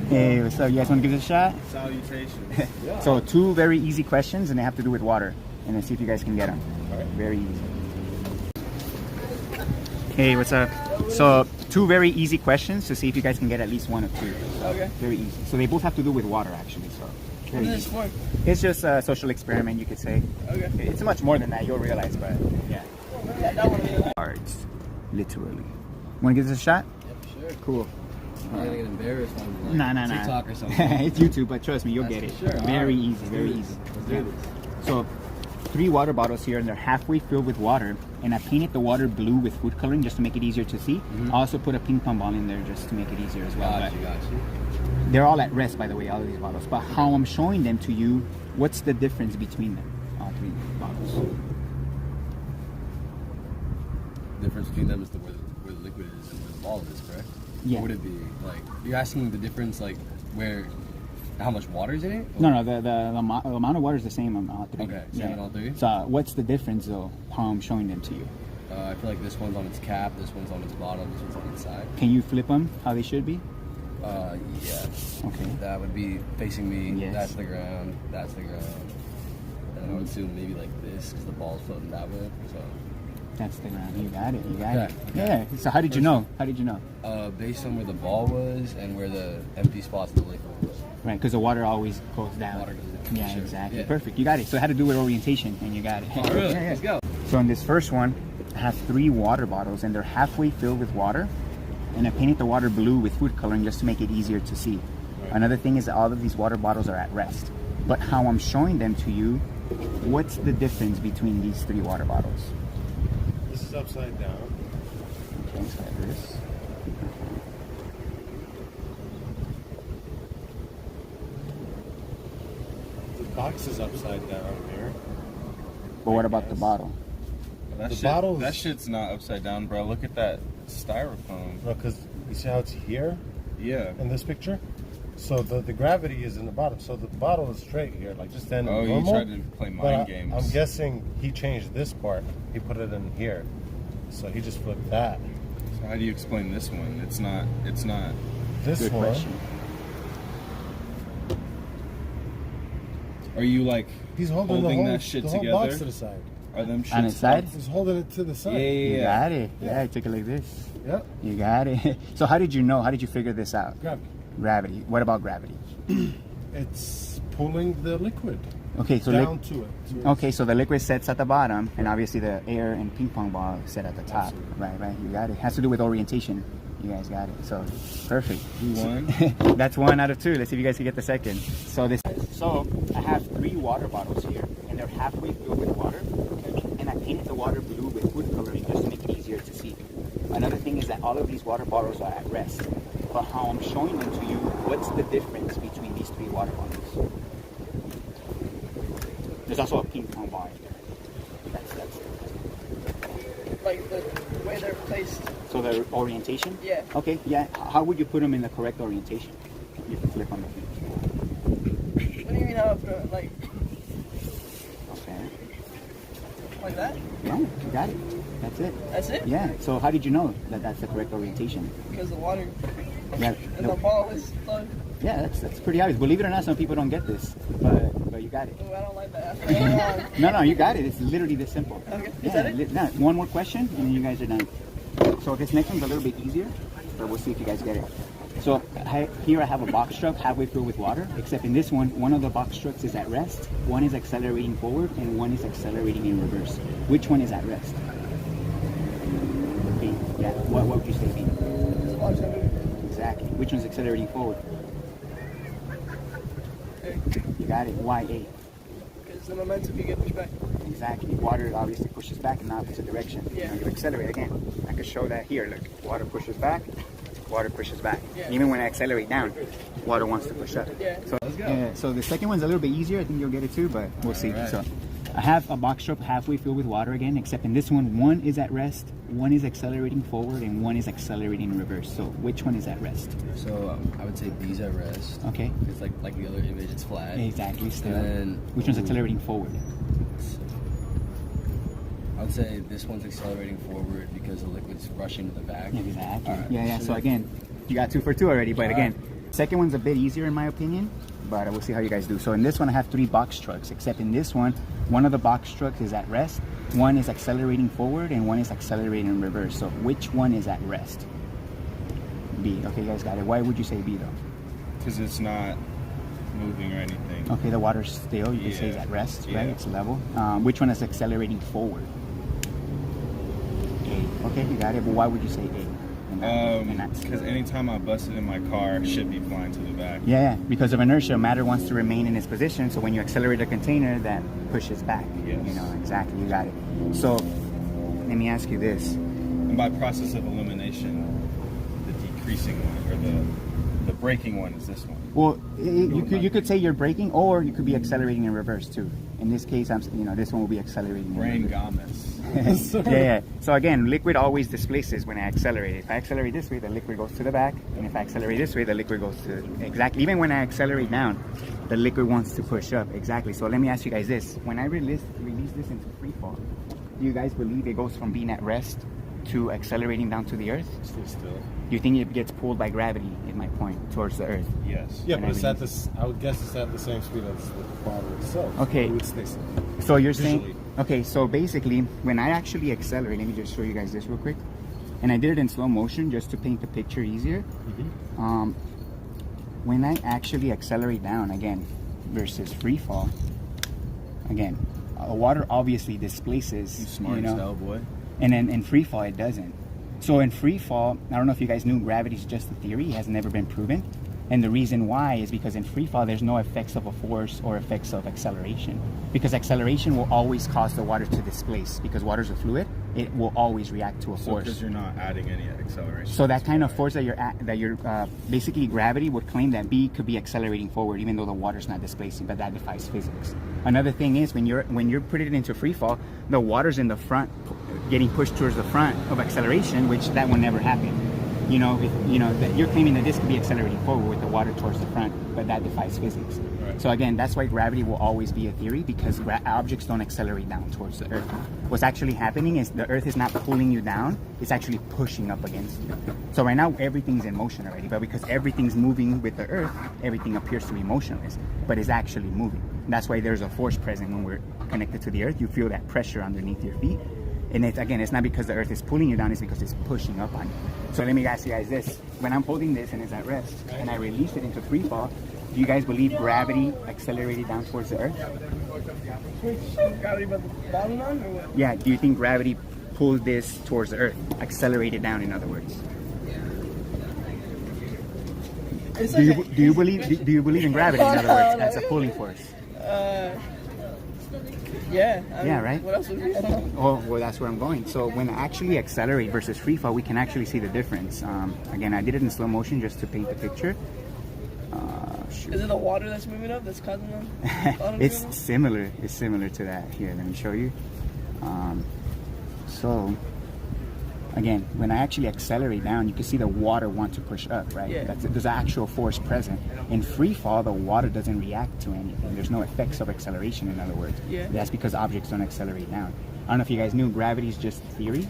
Hey, what's up? You guys want to give this a shot? Salutations. Yeah. So 2 very easy questions, and they have to do with water. And then see if you guys can get them. All right. Very easy. Hey, what's up? So 2 very easy questions to see if you guys can get at least 1 or 2. Okay. Very easy. So they both have to do with water, actually. So What is this for? it's just a social experiment, you could say. Okay. It's much more than that. You'll realize, but yeah. Yeah, that one is. Cards, literally. Want to give this a shot? Yep, sure. Cool. I'm gonna get embarrassed on Nah. TikTok or something. It's YouTube, but trust me, you'll get it. Sure. Very Alright. easy, very easy. Let's do this. So 3 water bottles here, and they're halfway filled with water, and I painted the water blue with food coloring just to make it easier to see. I also put a ping pong ball in there just to make it easier as well. Got you. They're all at rest, by the way, all of these bottles. But how I'm showing them to you, what's the difference between them, all 3 bottles? The difference between them is where the liquid is and where the ball is, correct? Yeah. Or would it be like you're asking the difference, like where, how much water is in it? No, the amount of water is the same on all 3. Okay, same on all 3? So what's the difference, though, how I'm showing them to you? I feel like this one's on its cap, this one's on its bottom, this one's on its side. Can you flip them how they should be? Yeah. Okay. That would be facing me. Yes. That's the ground. That's the ground. And I would assume maybe like this because the ball's floating that way. So. That's the ground. You got it. You got it. Okay. Yeah. So how did you know? How did you know? Based on where the ball was and where the empty spots in the liquid was. Right, because the water always goes down. Water goes down. Yeah, Sure. exactly. Yeah. Perfect. You got it. So it had to do with orientation, and you got it. Oh, really? Yeah. Let's go. So in this first one, I have 3 water bottles, and they're halfway filled with water. And I painted the water blue with food coloring just to make it easier to see. Another thing is that all of these water bottles are at rest. But how I'm showing them to you, what's the difference between these 3 water bottles? This is upside down. Okay, so like this. The box is upside down here. But what about the bottle? That shit's not upside down, bro. Look at that styrofoam. No, because you see how it's here Yeah. in this picture? So the gravity is in the bottom. So the bottle is straight here, like just standing Oh, normal. you tried to play But mind games. I'm guessing he changed this part. He put it in here. So he just flipped that. So how do you explain this one? It's not. This Good one, question. Are you like he's holding that shit the whole together? box to the side. Are them shits On its side? He's holding it to the side. You Yeah. got it. Yeah, I took it like this. Yep. You got it. So how did you know? How did you figure this out? Gravity. Gravity. What about gravity? It's pulling the liquid Okay, so down to it. okay, so the liquid sets at the bottom, and obviously the air and ping pong ball set at the top. Right. You got it. Has to do with orientation. You guys got it. So perfect. You won. That's 1 out of 2. Let's see if you guys can get the second. So I have 3 water bottles here, and they're halfway filled with water. And I painted the water blue with food coloring just to make it easier to see. Another thing is that all of these water bottles are at rest. But how I'm showing them to you, what's the difference between these 3 water bottles? There's also a ping pong ball in there. That's it. Like the way they're placed. So the orientation? Yeah. Okay, yeah. How would you put them in the correct orientation? You can flip on the feet. What do you mean how like Okay. that? No, you got it. That's it. That's it? Yeah. So how did you know that that's the correct orientation? Because the water Yeah. and the ball is low. Yeah, that's pretty obvious. Believe it or not, some people don't get this, but you got it. Oh, I don't like that. No, you got it. It's literally this simple. Okay. Yeah, Is that it? No, one more question, and then you guys are done. So this next one's a little bit easier, but we'll see if you guys get it. So here I have a box truck halfway filled with water, except in this one of the box trucks is at rest, one is accelerating forward, and one is accelerating in reverse. Which one is at rest? Okay, yeah, what would you say, B? The water's gonna move. Exactly. Which one's accelerating forward? You got it. Why A? Because the momentum you get pushed back. Exactly. Water obviously pushes back in the opposite direction. Yeah. You accelerate again. I could show that here. Look, water pushes back, water pushes back. Yeah. Even when I accelerate down, water wants to push up. Yeah. So Let's go. Yeah, so the second one's a little bit easier. I think you'll get it too, but we'll see. right. So I have a box truck halfway filled with water again, except in this one is at rest, one is accelerating forward, and one is accelerating in reverse. So which one is at rest? So I would say B's at rest. Okay. It's like the other image, it's flat. Exactly. Still. And then Which one's accelerating forward? I would say this one's accelerating forward because the liquid's rushing to the back. Exactly. All right. Yeah. So again, you got 2 for 2 already. But again, Second one's a bit easier in my opinion, but we'll see how you guys do. So in this one I have 3 box trucks, except in this one of the box trucks is at rest, one is accelerating forward, and one is accelerating in reverse. So which one is at rest? B. Okay, you guys got it. Why would you say B though? Because it's not moving or anything. Okay, the water's still, you can say it's at rest, right? It's level. Which one is accelerating forward? A. Okay, you got it, but why would you say A? Because anytime I bust it in my car, it should be flying to the back. Yeah, because of inertia, matter wants to remain in its position. So when you accelerate a container, that pushes back. Yes. You know, exactly, you got it. So let me ask you this. And by process of elimination, the decreasing one, or the braking one is this one. Well, you could say you're braking, or you could be accelerating in reverse too. In this case, this one will be accelerating. Brain gamas. Yeah. So again, liquid always displaces when I accelerate. If I accelerate this way, the liquid goes to the back, and if I accelerate this way, the liquid goes to exactly. Even when I accelerate down, the liquid wants to push up. Exactly. So let me ask you guys this: when I release this into free fall, do you guys believe it goes from being at rest to accelerating down to the earth? Still. Do you think it gets pulled by gravity, in my point, towards the earth? Yes. Yeah, but it's at this. I would guess it's at the same speed as the bottle itself. Okay. It would stay still. So you're saying, Visually. okay, so basically, when I actually accelerate, let me just show you guys this real quick. And I did it in slow motion just to paint the picture easier. When I actually accelerate down, again, versus free fall, again, water obviously displaces, You smart as hell, boy. and then in free fall, it doesn't. So in free fall, I don't know if you guys knew, gravity is just a theory. It has never been proven. And the reason why is because in free fall, there's no effects of a force or effects of acceleration. Because acceleration will always cause the water to displace. Because water's a fluid, it will always react to a force. Because you're not adding any acceleration. So that kind of force that basically gravity would claim that B could be accelerating forward, even though the water's not displacing, but that defies physics. Another thing is when you're putting it into free fall, the water's in the front, getting pushed towards the front of acceleration, which that will never happen. That you're claiming that this could be accelerating forward with the water towards the front, but that defies physics. Right. So again, that's why gravity will always be a theory, because objects don't accelerate down towards the earth. What's actually happening is the earth is not pulling you down, it's actually pushing up against you. So right now everything's in motion already, but because everything's moving with the earth, everything appears to be motionless, but it's actually moving. That's why there's a force present when we're connected to the earth. You feel that pressure underneath your feet. And it's not because the earth is pulling you down, it's because it's pushing up on you. So let me ask you guys this. When I'm holding this and it's at rest, and I release it into free fall, do you guys believe gravity accelerated down towards the earth? Gravity by the bottom on, or what? Yeah, do you think gravity pulled this towards the earth? Accelerated down, in other words. Do you believe in gravity, in other words, as a pulling force? Yeah. Yeah, right? What else would we Oh, well, that's where I'm going. So when I actually accelerate versus free fall, we can actually see the difference. Again, I did it in slow motion just to paint the picture. Is it the water that's moving up that's causing them? It's similar. It's similar to that. Here, let me show you. So again, when I actually accelerate down, you can see the water want to push up, right? Yeah. There's actual force present. In free fall, the water doesn't react to anything. There's no effects of acceleration, in other words. Yeah. That's because objects don't accelerate down. I don't know if you guys knew, gravity is just theory.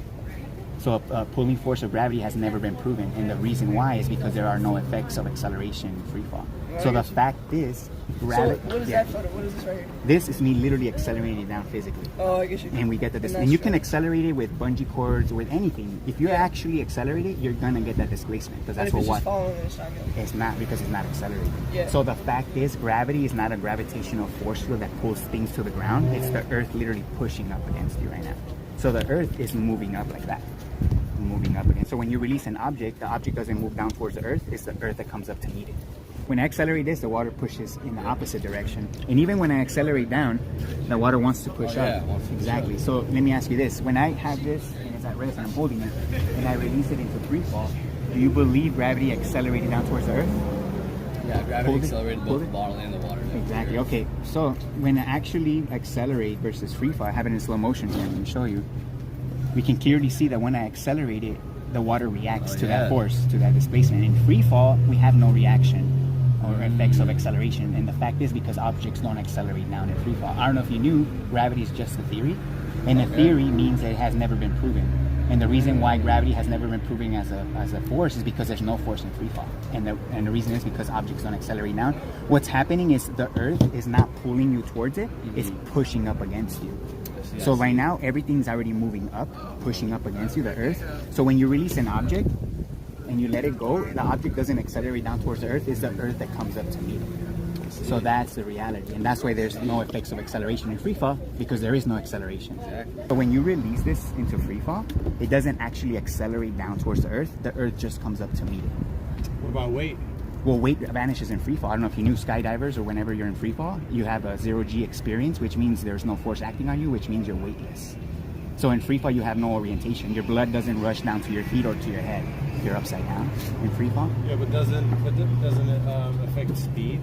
So a pulling force of gravity has never been proven. And the reason why is because there are no effects of acceleration in free fall. So the fact is, gravity... So what is that photo? What is this right here? This is me literally accelerating down physically. Oh, I guess you And we get the And and you can accelerate it with bungee cords, with anything. If you actually accelerate it, you're gonna get that displacement, because that's if it's what just following, it's not going. it's not, because it's not accelerating. Yeah. So the fact is, gravity is not a gravitational force field that pulls things to the ground. It's the earth literally pushing up against you right now. So the earth is moving up like that, moving up again. So when you release an object, the object doesn't move down towards the earth. It's the earth that comes up to meet it. When I accelerate this, the water pushes in the opposite direction. And even when I accelerate down, the water wants to push up. Exactly. So let me ask you this. When I have this and it's at rest and I'm holding it, and I release it into free fall, do you believe gravity accelerated down towards the earth? Yeah, gravity accelerated both the bottle and the water. Exactly. Okay. So when I actually accelerate versus free fall, I have it in slow motion here. Let me show you. We can clearly see that when I accelerate it, the water reacts to that force, to that displacement. In free fall, we have no reaction or effects of acceleration, and the fact is because objects don't accelerate down in free fall. I don't know if you knew, gravity is just a theory, and a theory means that it has never been proven. And the reason why gravity has never been proven as a force is because there's no force in free fall. And the reason is because objects don't accelerate down. What's happening is the Earth is not pulling you towards it, it's pushing up against you. So right now, everything's already moving up, pushing up against you, the Earth. So when you release an object and you let it go, the object doesn't accelerate down towards the Earth, it's the Earth that comes up to meet it. So that's the reality, and that's why there's no effects of acceleration in free fall, because there is no acceleration. But when you release this into free fall, it doesn't actually accelerate down towards the Earth just comes up to meet it. What about weight? Well, weight vanishes in free fall. I don't know if you knew, skydivers, or whenever you're in free fall, you have a 0G experience, which means there's no force acting on you, which means you're weightless. So in free fall, you have no orientation. Your blood doesn't rush down to your feet or to your head if you're upside down in free fall. Yeah, but doesn't it affect speed?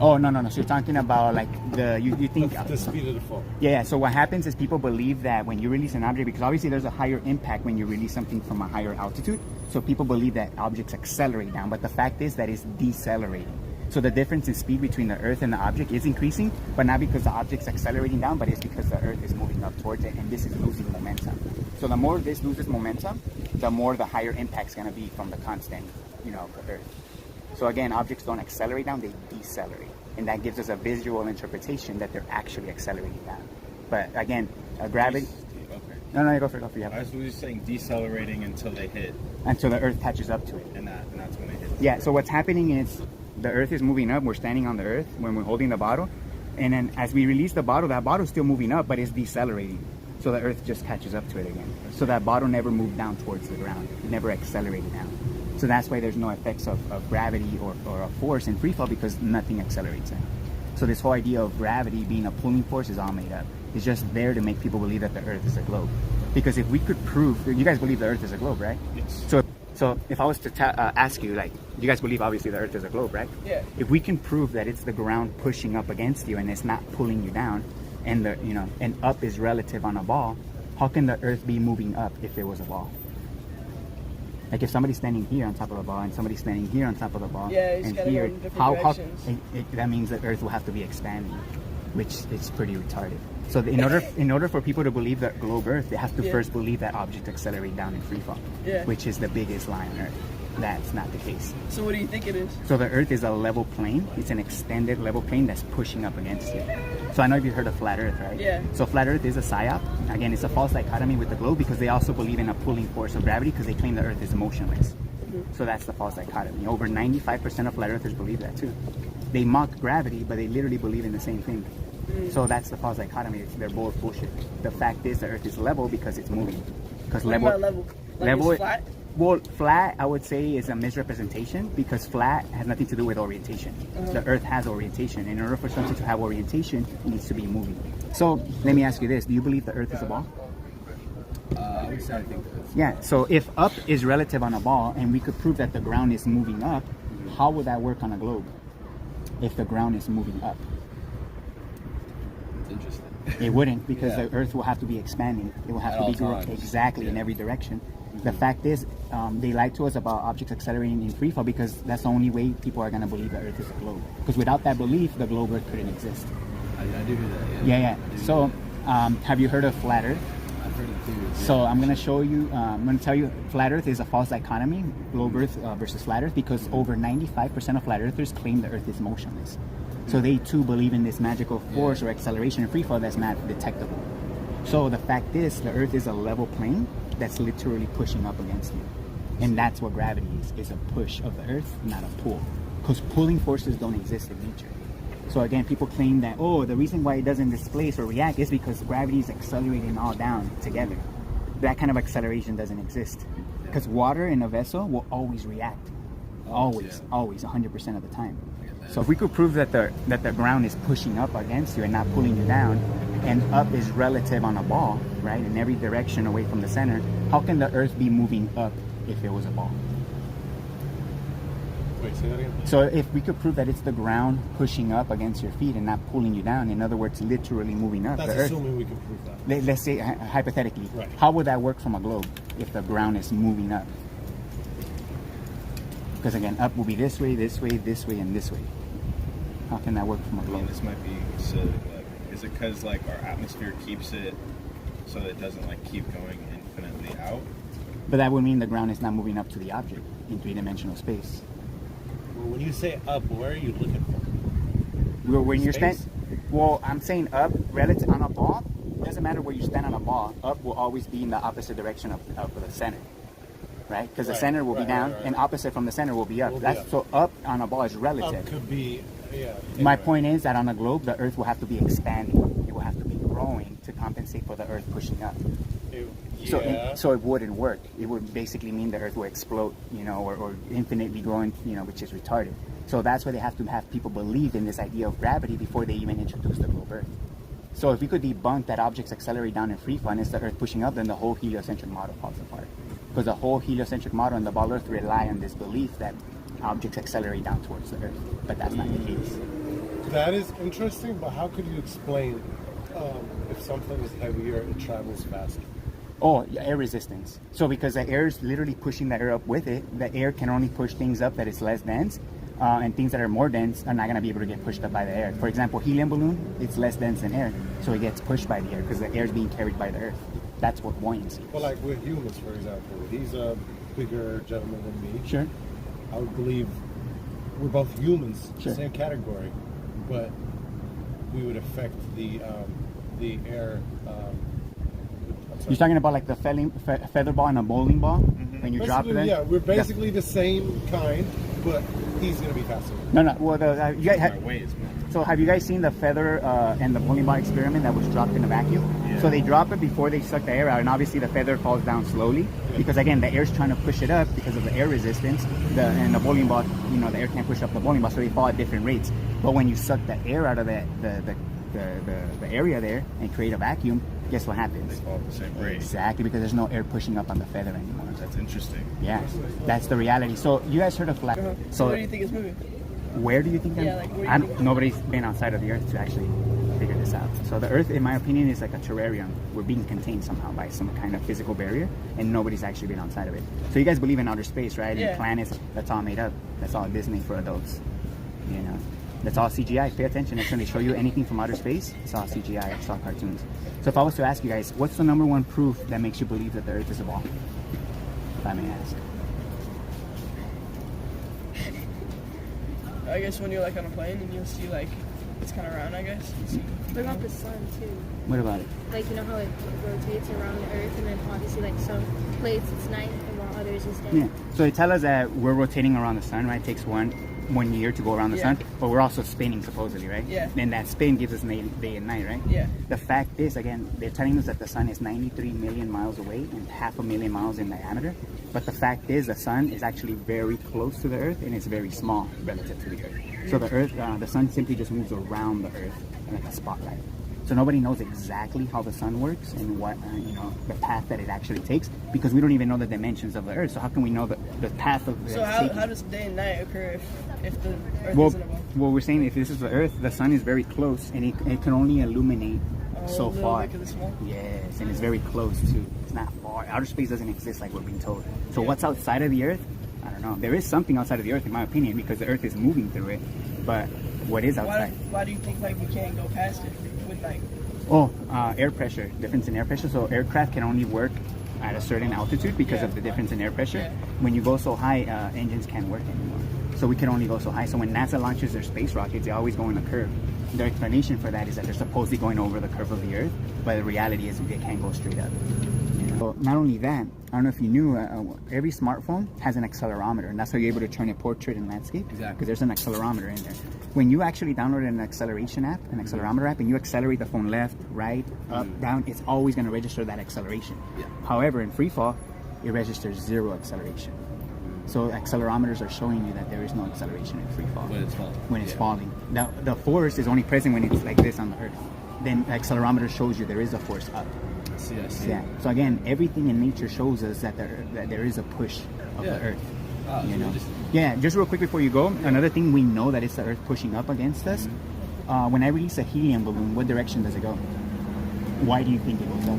Oh, no. So you're talking about like you think The speed of the fall. Yeah, so what happens is people believe that when you release an object, because obviously there's a higher impact when you release something from a higher altitude, so people believe that objects accelerate down, but the fact is that it's decelerating. So the difference in speed between the Earth and the object is increasing, but not because the object's accelerating down, but it's because the Earth is moving up towards it, and this is losing momentum. So the more this loses momentum, the more the higher impact's going to be from the constant, of the Earth. So again, objects don't accelerate down, they decelerate. And that gives us a visual interpretation that they're actually accelerating down. But again, gravity... Okay. No, go for it. I was just saying decelerating until they hit. Until the Earth catches up to it. And that's when they hit. Yeah, so what's happening is the Earth is moving up, we're standing on the Earth when we're holding the bottle. And then as we release the bottle, that bottle's still moving up, but it's decelerating. So the Earth just catches up to it again. So that bottle never moved down towards the ground. It never accelerated down. So that's why there's no effects of gravity or a force in free fall, because nothing accelerates it. So this whole idea of gravity being a pulling force is all made up. It's just there to make people believe that the Earth is a globe. Because if we could prove, you guys believe the Earth is a globe, right? Yes. So if I was to ask you, like, you guys believe obviously the Earth is a globe, right? Yeah. If we can prove that it's the ground pushing up against you and it's not pulling you down, and and up is relative on a ball, how can the Earth be moving up if it was a ball? Like if somebody's standing here on top of the ball and somebody's standing here on top of the ball, it's and gotta here, go in different directions. that means the Earth will have to be expanding, which is pretty retarded. So in order for people to believe that globe Earth, they have to first believe that objects accelerate down in free fall, which is the biggest lie on Earth. That's not the case. So what do you think it is? So the Earth is a level plane. It's an extended level plane that's pushing up against you. So I know you've heard of flat Earth, right? Yeah. So flat Earth is a psyop. Again, it's a false dichotomy with the globe, because they also believe in a pulling force of gravity, because they claim the Earth is motionless. So that's the false dichotomy. Over 95% of flat earthers believe that too. They mock gravity, but they literally believe in the same thing. So that's the false dichotomy. They're both bullshit. The fact is the Earth is level because it's moving. Because What about level? level It's flat? Well, flat, I would say, is a misrepresentation, because flat has nothing to do with orientation. The Earth has orientation. In order for something to have orientation, it needs to be moving. So let me ask you this: do you believe the Earth is a ball? I would say I think that. Yeah, so if up is relative on a ball and we could prove that the ground is moving up, how would that work on a globe if the ground is moving up? It's interesting. It wouldn't, because the Earth will have to be expanding. It will have At to all be growing times. exactly in every direction. The fact is, they lied to us about objects accelerating in free fall, because that's the only way people are going to believe the Earth is a globe. Because without that belief, the globe Earth couldn't exist. I do hear that. Yeah. So, have you heard of flat Earth? I've heard it too. Yeah. So I'm going to show you, I'm going to tell you, flat Earth is a false dichotomy, globe Earth versus flat Earth, because over 95% of flat Earthers claim the Earth is motionless. So they too believe in this magical force or acceleration in free fall that's not detectable. So the fact is, the Earth is a level plane that's literally pushing up against you. And that's what gravity is a push of the Earth, not a pull. Because pulling forces don't exist in nature. So again, people claim that, the reason why it doesn't displace or react is because gravity is accelerating all down together. That kind of acceleration doesn't exist. Because water in a vessel will always react. Always, 100% of the time. So if we could prove that the ground is pushing up against you and not pulling you down, and up is relative on a ball, right, in every direction away from the center, how can the Earth be moving up if it was a ball? Wait, say that again? So if we could prove that it's the ground pushing up against your feet and not pulling you down, in other words, literally moving up, That's the Earth, assuming we can prove that. let's say hypothetically, Right. how would that work from a globe if the ground is moving up? Because again, up will be this way, this way, this way, and this way. How can that work from a I mean, globe? this might be silly. Like, is it because like our atmosphere keeps it so that it doesn't like keep going infinitely? gravity out. But that would mean the ground is not moving up to the object in three-dimensional space. Well, when you say up, where are you looking for? When you're Space? well, I'm saying up relative on a ball. Doesn't matter where you stand on a ball. Up will always be in the opposite direction of the center, right? Because the Right, center will be right, down, right. and opposite from the center will be up. Will be That's up. so up on a ball is relative. Up could be, yeah. My anyway. point is that on a globe, the Earth will have to be expanding. It will have to be growing to compensate for the Earth pushing up. Yeah. So it wouldn't work. It would basically mean the Earth will explode, or infinitely growing, which is retarded. So that's why they have to have people believe in this idea of gravity before they even introduce the globe Earth. So if we could debunk that objects accelerate down in free fall and it's the Earth pushing up, then the whole heliocentric model falls apart. Because the whole heliocentric model and the ball Earth rely on this belief that objects accelerate down towards the Earth. But that's not the case. That is interesting, but how could you explain if something is heavier, it travels faster? Oh, yeah, air resistance. So because the air is literally pushing the air up with it, the air can only push things up that is less dense, and things that are more dense are not going to be able to get pushed up by the air. For example, helium balloon, it's less dense than air, so it gets pushed by the air because the air is being carried by the Earth. That's what buoyancy is. Well, like with humans, for example, he's a bigger gentleman than me. Sure. I would believe we're both humans, Sure. same category, but we would affect the air. You're talking about like the feather ball and a bowling ball when you drop Basically, it? yeah, we're basically the same kind, but he's gonna be faster. No. Well, you guys My ways, man. so have you guys seen the feather and the bowling ball experiment that was dropped in a vacuum? Yeah. So they drop it before they suck the air out, and obviously the feather falls down slowly because again the air's trying to push it up because of the air resistance. And the bowling ball, the air can't push up the bowling ball, so they fall at different rates. But when you suck the air out of the area there and create a vacuum, guess what happens? They fall at the same rate. Exactly, because there's no air pushing up on the feather anymore. That's interesting. Yeah, that's the reality. So you guys heard of flat? So So where do you think it's moving? where do you think? Yeah, like, where do you think- Nobody's been outside of the Earth to actually figure this out. So the Earth, in my opinion, is like a terrarium. We're being contained somehow by some kind of physical barrier, and nobody's actually been outside of it. So you guys believe in outer space, right? Yeah. And planets. That's all made up. That's all Disney for adults. That's all CGI. Pay attention. Next time they show you anything from outer space, it's all CGI. It's all cartoons. So if I was to ask you guys, what's the number one proof that makes you believe that the Earth is a ball? If I may ask. I guess when you're like on a plane and you'll see like it's kind of round. I guess. You see, What about the sun too? What about it? Like, you know how it rotates around the Earth, and then obviously like some plates it's night, and while others is day. Yeah. So they tell us that we're rotating around the sun, right? It takes one year to go around the Yeah. sun, but we're also spinning supposedly, right? Yeah. And that spin gives us day and night, right? Yeah. The fact is, again, they're telling us that the sun is 93 million miles away and 500,000 miles in diameter. But the fact is, the sun is actually very close to the Earth and it's very small relative to the Earth. So the Earth, the sun simply just moves around the Earth like a spotlight. So nobody knows exactly how the sun works and what the path that it actually takes because we don't even know the dimensions of the Earth. So how can we know the path of the So Earth? how does day and night occur if the Earth Well, isn't a ball? well, we're saying if this is the Earth, the sun is very close and it can only illuminate so little far. bit 'cause it's small? Yes, and it's very close too. It's not far. Outer space doesn't exist like we're being told. So what's outside of the Earth? I don't know. There is something outside of the Earth, in my opinion, because the Earth is moving through it. But what is outside? Why do you think like we can't go past it with like? Oh, air pressure. Difference in air pressure. So aircraft can only work at a certain altitude because of the difference in air pressure. Yeah. When you go so high, engines can't work anymore. So we can only go so high. So when NASA launches their space rockets, they always go in a curve. Their explanation for that is that they're supposedly going over the curve of the Earth, but the reality is they can't go straight up. So not only that, I don't know if you knew, every smartphone has an accelerometer, and that's how you're able to turn a portrait and landscape. Exactly. Because there's an accelerometer in there. When you actually download an acceleration app, an accelerometer app, and you accelerate the phone left, right, up, down, it's always going to register that acceleration. Yeah. However, in free fall, it registers 0 acceleration. So accelerometers are showing you that there is no acceleration in free fall. When it's falling. When it's Yeah. falling. Now, the force is only present when it's like this on the Earth. Then the accelerometer shows you there is a force up. I see. Yeah. So again, everything in nature shows us that there is a push of Yeah. the Earth. Ah, You so know? just- Yeah. Just real quick before you go, another thing we know that it's the Earth pushing up against us. When I release a helium balloon, what direction does it go? Why do you think it goes up?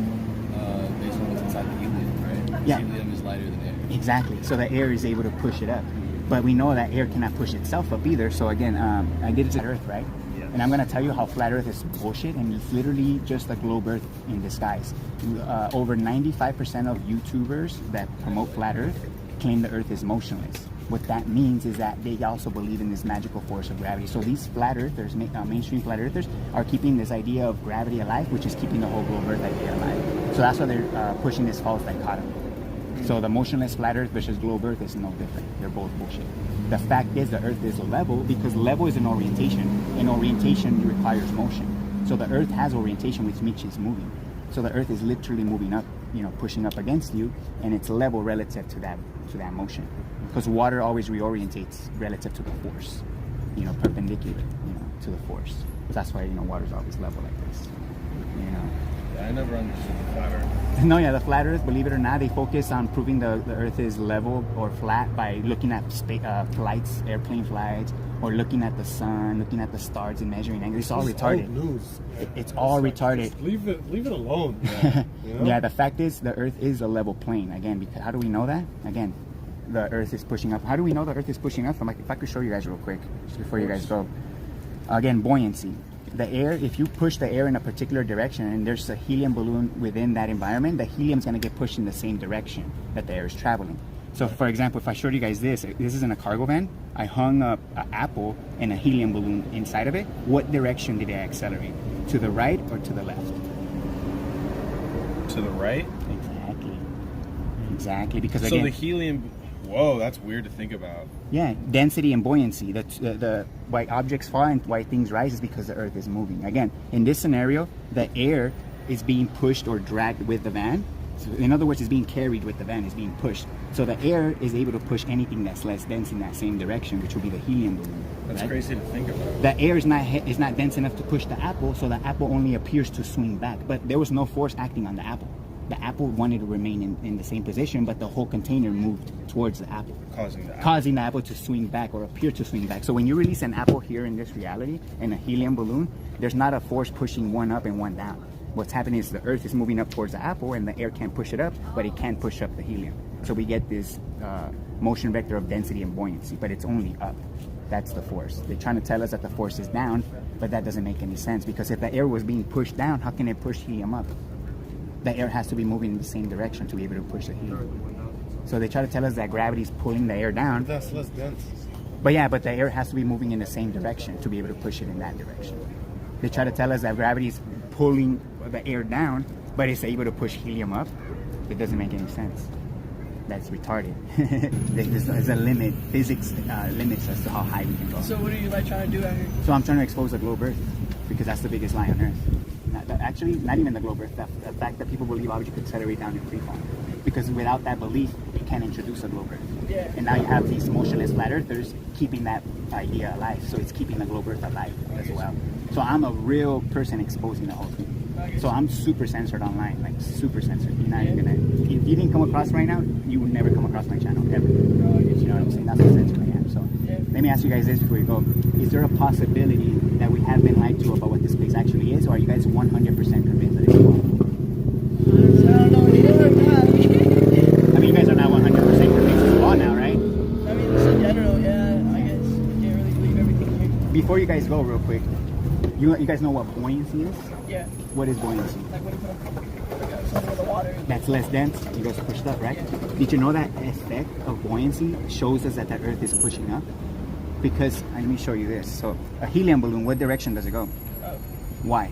Based on what's inside the helium, right? Yeah. Helium is lighter than air. Exactly. So the air is able to push it up. But we know that air cannot push itself up either. So again, I did it to Earth, right? Yeah. And I'm gonna tell you how flat Earth is bullshit, and it's literally just a globe Earth in disguise. Over 95% of YouTubers that promote flat Earth claim the Earth is motionless. What that means is that they also believe in this magical force of gravity. So these flat earthers, mainstream flat earthers, are keeping this idea of gravity alive, which is keeping the whole globe Earth idea alive. So that's why they're pushing this false dichotomy. So the motionless flat Earth versus globe Earth is no different. They're both bullshit. The fact is the Earth is level because level is an orientation, and orientation requires motion. So the Earth has orientation, which means it's moving. So the Earth is literally moving up, pushing up against you, and it's level relative to that motion. Because water always reorientates relative to the force, perpendicular, to the force. So that's why water is always level like this, Yeah, I never understood the flat Earth. No, yeah, the flat Earth, believe it or not, they focus on proving the Earth is level or flat by looking at flights, airplane flights, or looking at the sun, looking at the stars and measuring angles. It's all retarded. Old news. It's all retarded. Just leave it alone. Yeah, the fact is the Earth is a level plane. Again, because how do we know that? Again, the Earth is pushing up. How do we know the Earth is pushing up? If I could show you guys real quick, just before you guys go. Again, buoyancy. The air, if you push the air in a particular direction and there's a helium balloon within that environment, the helium's going to get pushed in the same direction that the air is traveling. So for example, if I showed you guys this is in a cargo van. I hung up an apple and a helium balloon inside of it. What direction did it accelerate? To the right or to the left? To the right? Exactly, because So again, the helium, whoa, that's weird to think about. yeah, density and buoyancy. The why objects fall and why things rise is because the Earth is moving. Again, in this scenario, the air is being pushed or dragged with the van. So in other words, it's being carried with the van, it's being pushed. So the air is able to push anything that's less dense in that same direction, which will be the helium balloon. That's right? crazy to think about. The air is not dense enough to push the apple, so the apple only appears to swing back. But there was no force acting on the apple. The apple wanted to remain in the same position, but the whole container moved towards the apple, causing the apple to swing back or appear to swing back. So when you release an apple here in this reality in a helium balloon, there's not a force pushing one up and one down. What's happening is the Earth is moving up towards the apple, and the air can't push it up, but it can push up the helium. So we get this motion vector of density and buoyancy, but it's only up. That's the force. They're trying to tell us that the force is down, but that doesn't make any sense, because if the air was being pushed down, how can it push helium up? The air has to be moving in the same direction to be able to push the helium. So they try to tell us that gravity is pulling the air down. That's less dense. But yeah, but the air has to be moving in the same direction to be able to push it in that direction. They try to tell us that gravity is pulling the air down, but it's able to push helium up. It doesn't make any sense. That's retarded. There's a limit. Physics limits us to how high we can go. So what are you trying to do out here? So I'm trying to expose the globe Earth, because that's the biggest lie on Earth. Actually, not even the globe Earth. The fact that people believe objects could accelerate down in free fall. Because without that belief, you can't introduce a globe Earth. Yeah. And now you have these motionless flat earthers keeping that idea alive. So it's keeping the globe Earth alive as well. So I'm a real person exposing the whole thing. So I'm super censored online, like super censored. You're not even gonna, if you didn't come across right now, you would never come across my channel, ever. You know what I'm saying? That's how censored I am. So let me ask you guys this before we go. Is there a possibility that we have been lied to about what this place actually is, or are you guys 100% convinced that it's wrong? I don't know what it is or not. I mean, you guys are not 100% convinced it's wrong now, right? I mean, just in general, yeah, I guess you can't really believe everything here. Before you guys go, real quick, you guys know what buoyancy is? Yeah. What is buoyancy? Like when you put something in the water. That's less dense, it goes pushed up, right? Yeah. Did you know that effect of buoyancy shows us that the Earth is pushing up? Because, let me show you this. So, a helium balloon, what direction does it go? Oh. Why?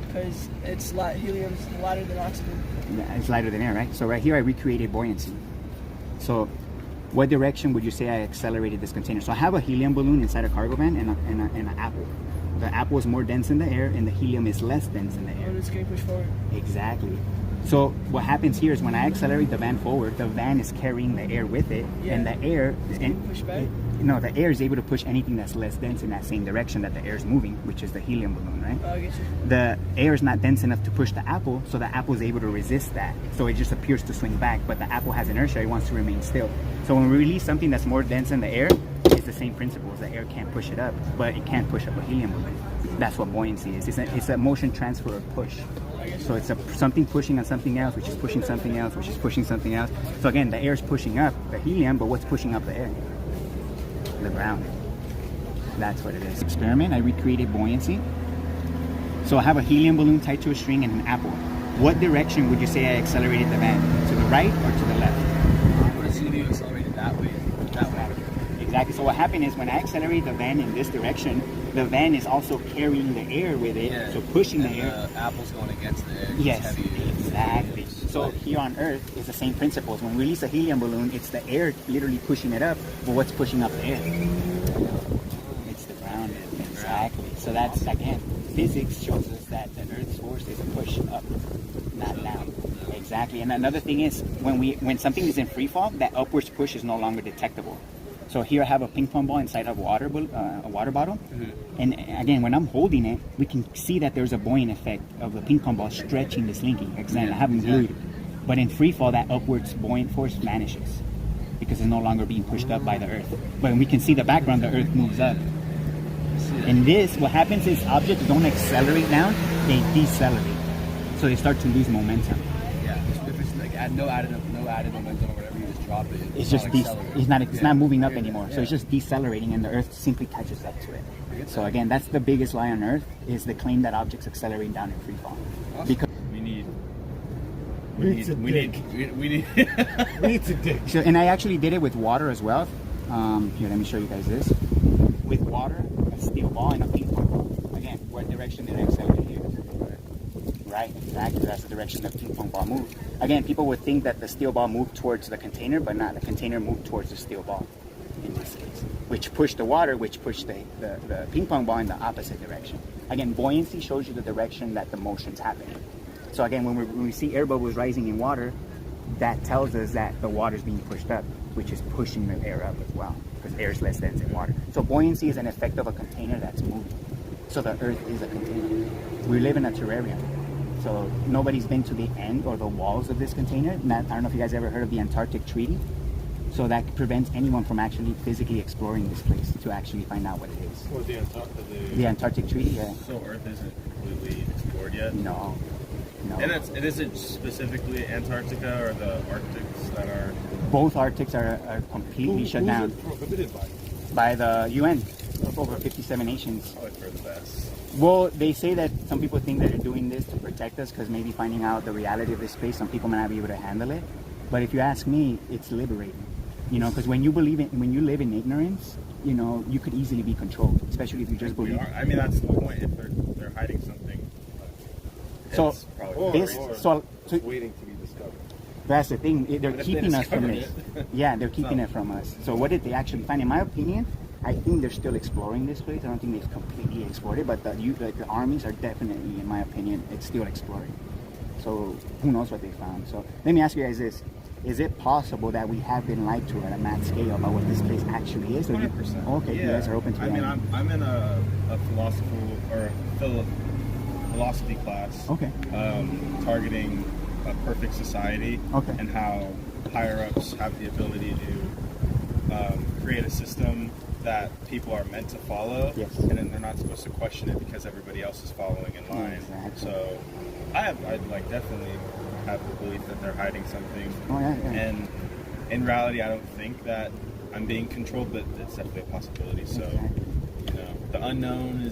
Because it's helium's lighter than oxygen. Yeah, it's lighter than air, right? So right here I recreated buoyancy. So what direction would you say I accelerated this container? So I have a helium balloon inside a cargo van and an apple. The apple is more dense in the air and the helium is less dense in the air. Oh, it's getting pushed forward. Exactly. So what happens here is when I accelerate the van forward, the van is carrying the air with it, and the air is getting pushed back. No, the air is able to push anything that's less dense in that same direction that the air is moving, which is the helium balloon, right? Oh, I get you. The air is not dense enough to push the apple, so the apple is able to resist that. So it just appears to swing back, but the apple has inertia, it wants to remain still. So when we release something that's more dense in the air, it's the same principles. The air can't push it up, but it can't push up a helium balloon. That's what buoyancy is. It's a motion transfer or push. So it's something pushing on something else, which is pushing something else, which is pushing something else. So again, the air is pushing up the helium, but what's pushing up the air? The ground. That's what it is. Experiment, I recreated buoyancy. So I have a helium balloon tied to a string and an apple. What direction would you say I accelerated the van? To the right or to the left? I would assume you accelerated that way. Exactly. So what happened is when I accelerate the van in this direction, the van is also carrying the air with it, so pushing the air. The apple's going against the air. Yes, exactly. So here on Earth is the same principles. When we release a helium balloon, it's the air literally pushing it up, but what's pushing up the air? It's the ground. Exactly. So that's, again, physics shows us that the Earth's force is a push up, not down. Exactly. And another thing is when something is in free fall, that upwards push is no longer detectable. So here I have a ping pong ball inside of a water bottle. And again, when I'm holding it, we can see that there's a buoyant effect of the ping pong ball stretching the slinky. Exactly. I have them glued. But in free fall, that upwards buoyant force vanishes because it's no longer being pushed up by the Earth. But when we can see the background, the Earth moves up. And this, what happens is objects don't accelerate down, they decelerate. So they start to lose momentum. Yeah, if it's like no added momentum or whatever, you just drop it. It's just it's not moving up anymore. So it's just decelerating, and the Earth simply catches up to it. So again, that's the biggest lie on Earth, is the claim that objects accelerate down in free fall. Because We need to dig. so, and I actually did it with water as well. Here, let me show you guys this. With water, a steel ball and a ping pong ball. Again, what direction did I accelerate here? Right, exactly. That's the direction the ping pong ball moved. Again, people would think that the steel ball moved towards the container, but not. The container moved towards the steel ball in this case, which pushed the water, which pushed the ping pong ball in the opposite direction. Again, buoyancy shows you the direction that the motion's happening. So again, when we see air bubbles rising in water, that tells us that the water's being pushed up, which is pushing the air up as well, because air is less dense in water. So buoyancy is an effect of a container that's moving. So the Earth is a container. We live in a terrarium. So nobody's been to the end or the walls of this container. I don't know if you guys ever heard of the Antarctic Treaty. So that prevents anyone from actually physically exploring this place to actually find out what it is. Or The Antarctic Treaty, yeah. So Earth isn't completely explored yet? No. And it isn't specifically Antarctica or the Arctics that are... Both Arctics are completely shut down. Prohibited by? By the UN, of over 57 nations. Probably for the best. Well, they say that some people think that they're doing this to protect us because maybe finding out the reality of this space, some people might not be able to handle it. But if you ask me, it's liberating. You know, because when you live in ignorance, you know, you could easily be controlled, especially if you just believe. I mean, that's the point. If they're hiding something, So it's probably Waiting to be discovered. That's the thing. They're But if keeping they us from discovered it. Yeah, they're keeping it from us. So what did they actually find? In my opinion, I think they're still exploring this place. I don't think they've completely explored it, but the armies are definitely, in my opinion, it's still exploring. So who knows what they found? So let me ask you guys this. Is it possible that we have been lied to at a mad scale about what this place actually is? 100%. Okay, you guys are open to that. I mean, I'm in a philosophy class. Okay. Targeting a perfect society. Okay. And how higher ups have the ability to create a system that people are meant to follow. Yes. And then they're not supposed to question it because everybody else is following in line. Exactly. So I definitely have the belief that they're hiding something. Oh, yeah. And in reality, I don't think that I'm being controlled, but it's definitely a possibility. So, you know, the unknown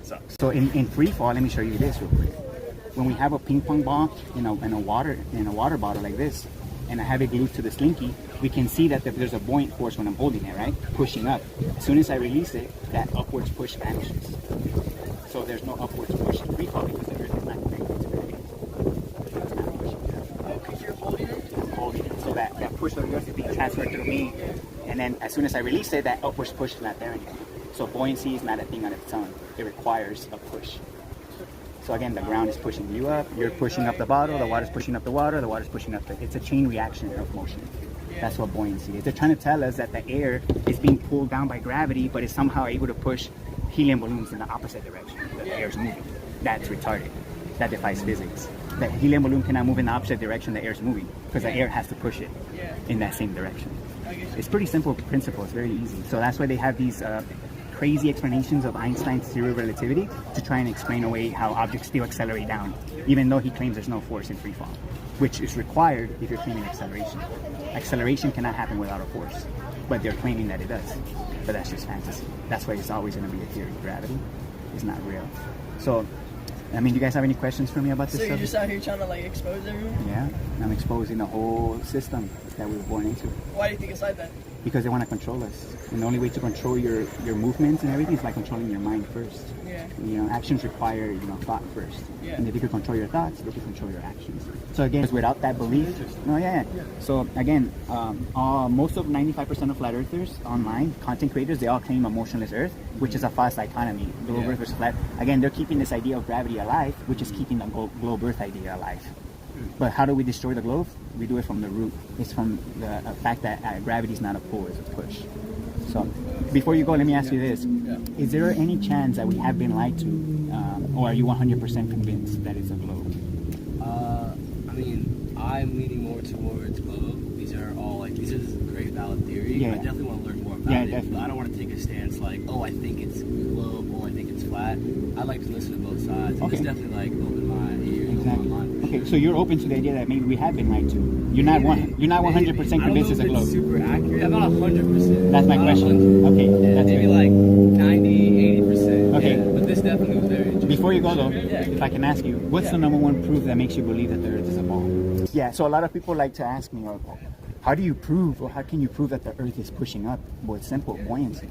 sucks. So in free fall, let me show you this real quick. When we have a ping pong ball in a water bottle like this, and I have it glued to the slinky, we can see that there's a buoyant force when I'm holding it, right? Pushing up. As soon as I release it, that upwards push vanishes. So there's no upwards push in free fall because the Earth is not connected to it. It's not pushing up. Oh, because you're holding it? I'm holding it. So that push of the Earth is being transferred through me, and then as soon as I release it, that upwards push is not there anymore. So buoyancy is not a thing on its own. It requires a push. So again, the ground is pushing you up, you're pushing up the bottle, the water's pushing up the water, the water's pushing up it's a chain reaction of motion. That's what buoyancy is. They're trying to tell us that the air is being pulled down by gravity, but is somehow able to push helium balloons in the opposite direction. The air is moving. That's retarded. That defies physics. The helium balloon cannot move in the opposite direction the air is moving, because the air has to push it in that same direction. It's pretty simple principle. It's very easy. So that's why they have these crazy explanations of Einstein's theory of relativity to try and explain away how objects still accelerate down, even though he claims there's no force in free fall, which is required if you're claiming acceleration. acceleration cannot happen without a force, but they're claiming that it does. But that's just fantasy. That's why it's always going to be a theory. Gravity is not real. So, I mean, do you guys have any questions for me about this So you're stuff? just out here trying to like expose everyone? Yeah, I'm exposing the whole system that we were born into. Why do you think it's like that? Because they want to control us. And the only way to control your movements and everything is by controlling your mind first. Yeah. You know, actions require, you know, thought first. Yeah. And if you can control your thoughts, you can control your actions. So again, without that belief, no, yeah. So again, most of 95% of flat earthers online, content creators, they all claim a motionless Earth, which is a false dichotomy. Globe Earth versus flat. Again, they're keeping this idea of gravity alive, which is keeping the globe Earth idea alive. But how do we destroy the globe? We do it from the root. It's from the fact that gravity is not a pull, it's a push. So before you go, let me ask you this. Is there any chance that we have been lied to? Or are you 100% convinced that it's a globe? I mean, I'm leaning more towards globe. These are great valid theory. Yeah. I definitely want to learn more about Yeah, it. definitely. But I don't want to take a stance like, oh, I think it's globe, oh, I think it's flat. I like to listen to both sides. Okay. It's definitely like open my ears, Exactly. open my mind. Okay, so you're open to the idea that maybe we have been lied to. You're not 100% convinced it's a globe. Super accurate. I'm not 100%. That's my Not question. 100%. Okay, Yeah, that's maybe good. like 90, 80%. Okay. Yeah, but this definitely was very interesting. Before you go though, Yeah. if I can ask you, what's the number one proof that makes you believe that the Earth is a ball? Yeah, so a lot of people like to ask me, how do you prove, or how can you prove that the Earth is pushing up? Well, it's simple, buoyancy.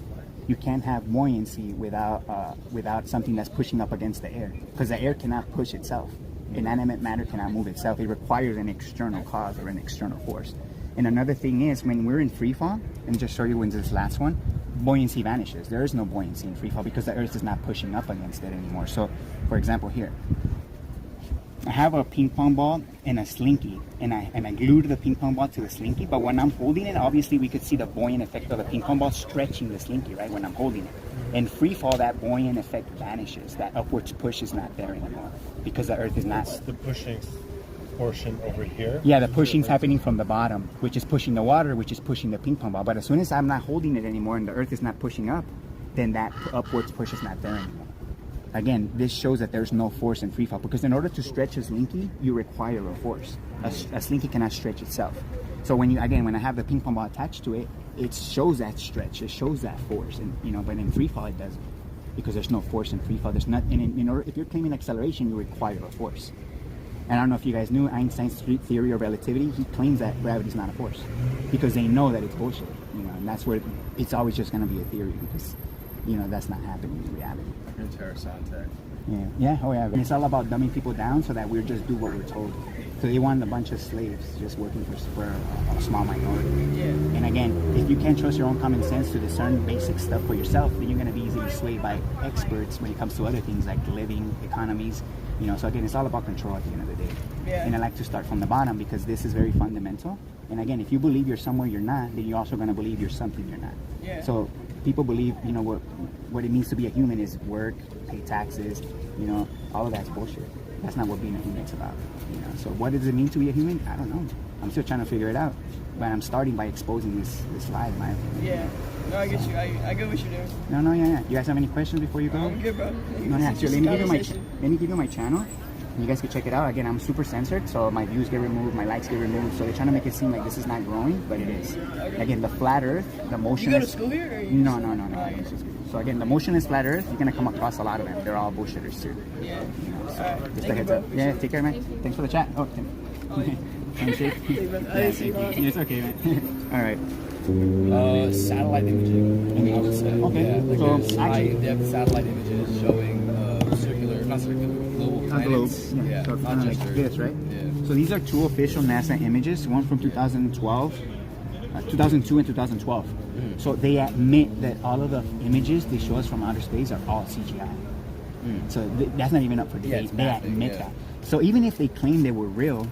You can't have buoyancy without something that's pushing up against the air, because the air cannot push itself. Inanimate matter cannot move itself. It requires an external cause or an external force. And another thing is, when we're in free fall, and just show you in this last one, buoyancy vanishes. There is no buoyancy in free fall because the Earth is not pushing up against it anymore. So, for example, here, I have a ping pong ball and a slinky, and I glued the ping pong ball to the slinky, but when I'm holding it, obviously we could see the buoyant effect of the ping pong ball stretching the slinky, right, when I'm holding it. In free fall, that buoyant effect vanishes. That upwards push is not there anymore because the Earth is not... The pushing portion over here. Yeah, the pushing's happening from the bottom, which is pushing the water, which is pushing the ping pong ball. But as soon as I'm not holding it anymore and the Earth is not pushing up, then that upwards push is not there anymore. Again, this shows that there's no force in free fall, because in order to stretch a slinky, you require a force. A slinky cannot stretch itself. So when I have the ping pong ball attached to it, it shows that stretch, it shows that force, and but in free fall it doesn't, because there's no force in free fall. There's not, and in order, if you're claiming acceleration, you require a force. And I don't know if you guys knew Einstein's theory of relativity. He claims that gravity is not a force because they know that it's bullshit. And that's where it's always just going to be a theory, because that's not happening in reality. Interessante. Yeah, oh yeah. And it's all about dumbing people down so that we just do what we're told. So they want a bunch of slaves just working for a small minority. Yeah. And again, if you can't trust your own common sense to discern basic stuff for yourself, then you're going to be easily swayed by experts when it comes to other things like living, economies. So again, it's all about control at the end of the day. Yeah. And I like to start from the bottom because this is very fundamental. And again, if you believe you're somewhere you're not, then you're also going to believe you're something you're not. Yeah. So people believe, what it means to be a human is work, pay taxes, all of that's bullshit. That's not what being a human's about. So what does it mean to be a human? I don't know. I'm still trying to figure it out. But I'm starting by exposing this lie, in my opinion. Yeah. No, I get you. I get what you're doing. No, yeah. You guys have any questions before you go? I'm good, bro. No, yeah. It's So just let me conversation. give you my channel. You guys can check it out. Again, I'm super censored, so my views get removed, my likes get removed. So they're trying to make it seem like this is not growing, but it is. Again, the flat Earth, the motion. You go to school here? Or you No. Oh, yeah. So again, the motionless flat Earth, you're gonna come across a lot of them. They're all bullshitters too. Yeah. So Alright. just Thank a you, heads bro. up. Yeah, take care, man. Thanks for the chat. Oh, handshake. Hey, bro. I didn't see you. Yeah, it's okay, man. All right. Satellite imaging, I would say. Okay. Yeah, So, there's actually- high-depth satellite images showing global A globe. planets. Yeah. So it's not kind of just like Earth. this, right? Yeah. So these are two official NASA images, one from 2012, 2002 and 2012. So they admit that all of the images they show us from outer space are all CGI. So that's not even up for debate. it's They mapping, admit yeah. that. So even if they claim they were real,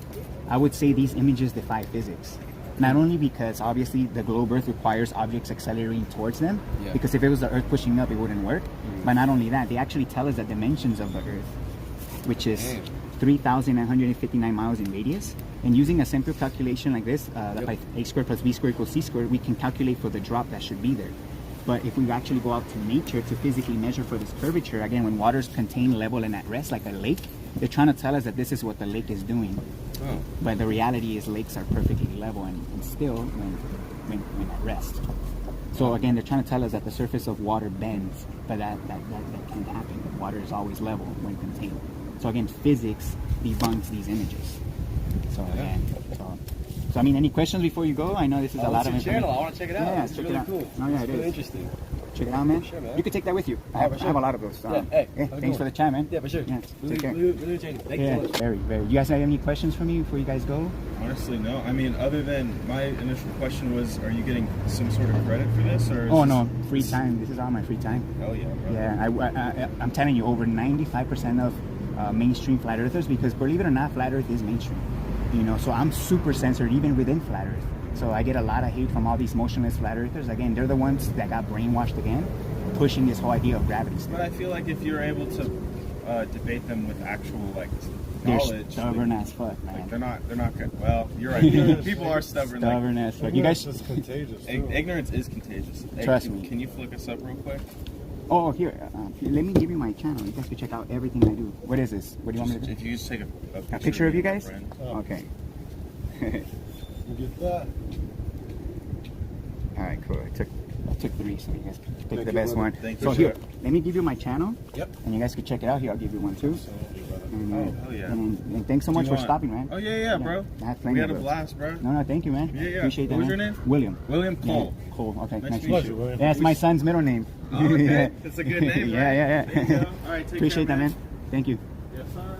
I would say these images defy physics. Not only because obviously the globe Earth requires objects accelerating towards them, Yeah. because if it was the Earth pushing up, it wouldn't work. But not only that, they actually tell us the dimensions of the Earth, which is 3,959 miles in radius. And using a simple calculation like this, like a squared plus b squared equals c squared, we can calculate for the drop that should be there. But if we actually go out to nature to physically measure for this curvature, again, when water's contained, level, and at rest, like a lake, they're trying to tell us that this is what the lake is doing. Oh. But the reality is lakes are perfectly level and still when at rest. So again, they're trying to tell us that the surface of water bends, but that can't happen. Water is always level when contained. So again, physics debunks these images. So again, so I mean, any questions before you go? I know this is a lot of information. Channel. I want to check it out. Yeah, It's check really it out. cool. Oh yeah, It's it really is. interesting. Check it out, man. Sure, man. You can take that with you. I Yeah, have, for I have a sure. lot of those. Yeah, hey, yeah, have a good thanks for one. the chat, man. Yeah, for sure. Yeah, take care. Really changing. Thank you Yeah, so much. very, very. You guys have any questions for me before you guys go? Honestly, no. I mean, other than my initial question was, are you getting some sort of credit for this, or? Is Oh this- no, free time. This is all my free time. Hell yeah, bro. Yeah, I'm telling you, over 95% of mainstream flat earthers, because believe it or not, flat earth is mainstream. You know, so I'm super censored even within flat earth. So I get a lot of hate from all these motionless flat earthers. Again, they're the ones that got brainwashed again, pushing this whole idea of gravity. But I feel like if you're able to debate them with actual like They're knowledge, stubborn as fuck, man. like they're not good. Well, you're right. People are stubborn. Stubborn as fuck. You guys, Ignorance is contagious. Too. Ignorance is contagious. Hey, Trust can, me. Can you flick us up real quick? oh here, let me give you my channel. You guys can check out everything I do. What is this? What do you want me to If do? you just take a Picture of you me, my guys? friend. Okay. You get that? All right, cool. I took 3, so you guys pick Thank the you, best brother. one. Thank So you, here, sir. let me give you my channel, Yep. and you guys can check it out. Here, I'll give you one too. And, Oh, hell yeah. And thanks so Do much you for want- stopping, man. Oh yeah, bro. I have plenty We had of a those. blast, bro. No, thank you, man. Yeah, yeah. Appreciate that. What was man. your name? William. William Cole. Yeah, Cole. Okay, Nice nice to to meet meet you. you. Yeah, that's my son's middle name. Oh, okay. Yeah. That's a good name, Yeah, right? yeah, There you yeah. go. All right, take Appreciate care, that, man. Thank you. Yes, sir.